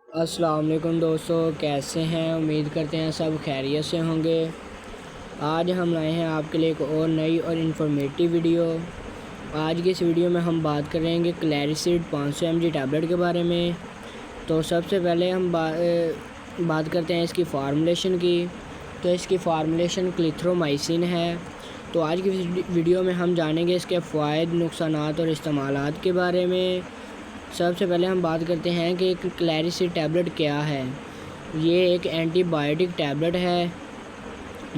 السلام علیکم دوستو، کیسے ہیں؟ امید کرتے ہیں سب خیریت سے ہوں گے۔ آج ہم لائے ہیں آپ کے لیے ایک اور نئی اور انفارمیٹیو ویڈیو۔ آج کی اس ویڈیو میں ہم بات کریں گے کلیریسیڈ 500 mg ٹیبلٹ کے بارے میں۔ تو سب سے پہلے ہم بات کرتے ہیں اس کی فارمولیشن کی۔ تو اس کی فارمولیشن کلیتھرومائسن ہے۔ تو آج کی ویڈیو میں ہم جانیں گے اس کے فوائد، نقصانات اور استعمالات کے بارے میں۔ سب سے پہلے ہم بات کرتے ہیں کہ کلیریسیڈ ٹیبلٹ کیا ہے۔ یہ ایک اینٹی بائیوٹک ٹیبلٹ ہے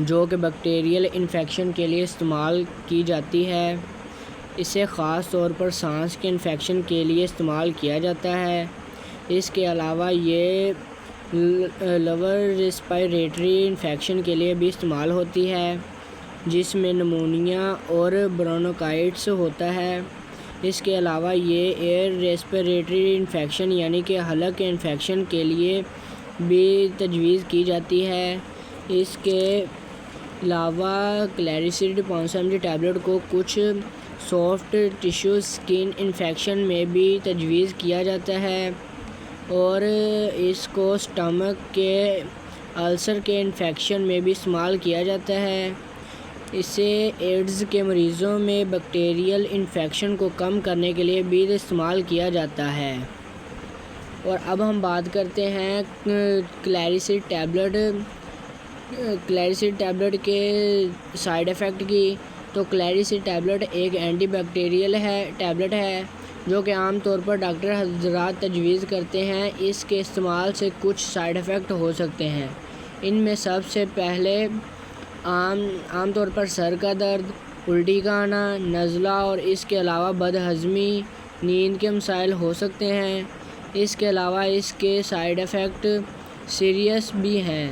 جو کہ بیکٹیریل انفیکشن کے لیے استعمال کی جاتی ہے۔ اسے خاص طور پر سانس کے انفیکشن کے لیے استعمال کیا جاتا ہے۔ اس کے علاوہ یہ لور ریسپائریٹری انفیکشن کے لیے بھی استعمال ہوتی ہے، جس میں نمونیا اور برونکائٹس ہوتا ہے۔ اس کے علاوہ یہ ایئر ریسپیریٹری انفیکشن یعنی کہ حلق کے انفیکشن کے لیے بھی تجویز کی جاتی ہے۔ اس کے علاوہ کلیریسیڈ 500 mg ٹیبلٹ کو کچھ سافٹ ٹیشو اسکن انفیکشن میں بھی تجویز کیا جاتا ہے، اور اس کو اسٹمک کے السر کے انفیکشن میں بھی استعمال کیا جاتا ہے۔ اسے ایڈز کے مریضوں میں بیکٹیریل انفیکشن کو کم کرنے کے لیے بھی استعمال کیا جاتا ہے۔ اور اب ہم بات کرتے ہیں کلیریسیڈ ٹیبلٹ کے سائیڈ ایفیکٹ کی۔ تو کلیریسیڈ ٹیبلٹ ایک اینٹی بیکٹیریل ٹیبلٹ ہے جو کہ عام طور پر ڈاکٹر حضرات تجویز کرتے ہیں۔ اس کے استعمال سے کچھ سائیڈ ایفیکٹ ہو سکتے ہیں۔ ان میں سب سے پہلے عام طور پر سر کا درد، الٹی کا آنا، نزلہ اور اس کے علاوہ بد ہضمی، نیند کے مسائل ہو سکتے ہیں۔ اس کے علاوہ اس کے سائیڈ ایفیکٹ سیریس بھی ہیں،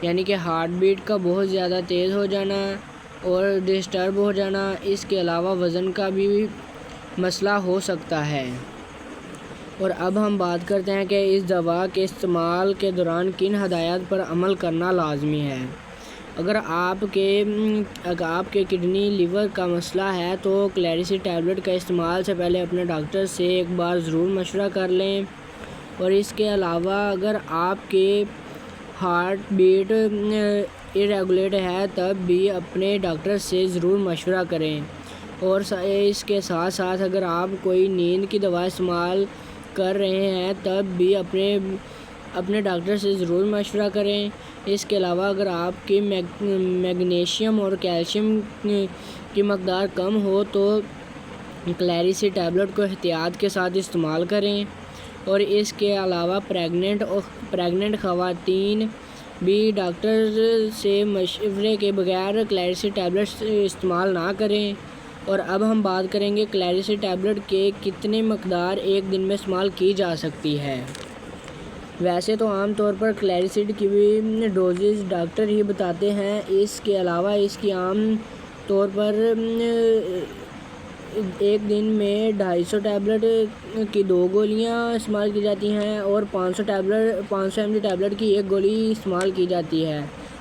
یعنی کہ ہارٹ بیٹ کا بہت زیادہ تیز ہو جانا اور ڈسٹرب ہو جانا۔ اس کے علاوہ وزن کا بھی مسئلہ ہو سکتا ہے۔ اور اب ہم بات کرتے ہیں کہ اس دوا کے استعمال کے دوران کن ہدایات پر عمل کرنا لازمی ہے۔ اگر آپ کے کڈنی لیور کا مسئلہ ہے تو کلیریسیڈ ٹیبلٹ کا استعمال سے پہلے اپنے ڈاکٹر سے ایک بار ضرور مشورہ کر لیں۔ اور اس کے علاوہ اگر آپ کے ہارٹ بیٹ irregular ہے تب بھی اپنے ڈاکٹر سے ضرور مشورہ کریں۔ اور اس کے ساتھ ساتھ اگر آپ کوئی نیند کی دوا استعمال کر رہے ہیں تب بھی اپنے ڈاکٹر سے ضرور مشورہ کریں۔ اس کے علاوہ اگر آپ کی میگنیشیم اور کیلشیم کی مقدار کم ہو تو کلیریسیڈ ٹیبلٹ کو احتیاط کے ساتھ استعمال کریں۔ اور اس کے علاوہ پریگننٹ خواتین بھی ڈاکٹر سے مشورے کے بغیر کلیریسیڈ ٹیبلٹ استعمال نہ کریں۔ اور اب ہم بات کریں گے کلیریسیڈ ٹیبلٹ کے کتنے مقدار ایک دن میں استعمال کی جا سکتی ہے۔ ویسے تو عام طور پر کلیریسیڈ کی ڈوزز ڈاکٹر ہی بتاتے ہیں۔ اس کے علاوہ اس کی عام طور پر ایک دن میں 250 ٹیبلٹ کی 2 گولیاں استعمال کی جاتی ہیں اور 500 mg ٹیبلٹ کی 1 گولی استعمال کی جاتی ہے۔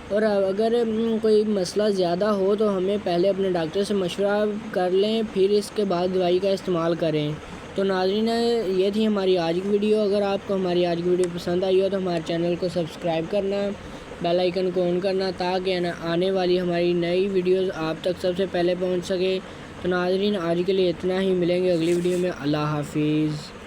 اور اگر کوئی مسئلہ زیادہ ہو تو ہمیں پہلے اپنے ڈاکٹر سے مشورہ کر لیں، پھر اس کے بعد دوائی کا استعمال کریں۔ تو ناظرین، یہ تھی ہماری آج کی ویڈیو۔ اگر آپ کو ہماری آج کی ویڈیو پسند آئی ہو تو ہمارے چینل کو سبسکرائب کرنا، بیل آئیکن کو آن کرنا تاکہ آنے والی ہماری نئی ویڈیوز آپ تک سب سے پہلے پہنچ سکے۔ تو ناظرین، آج کے لیے اتنا ہی، ملیں گے اگلی ویڈیو میں۔ اللہ حافظ۔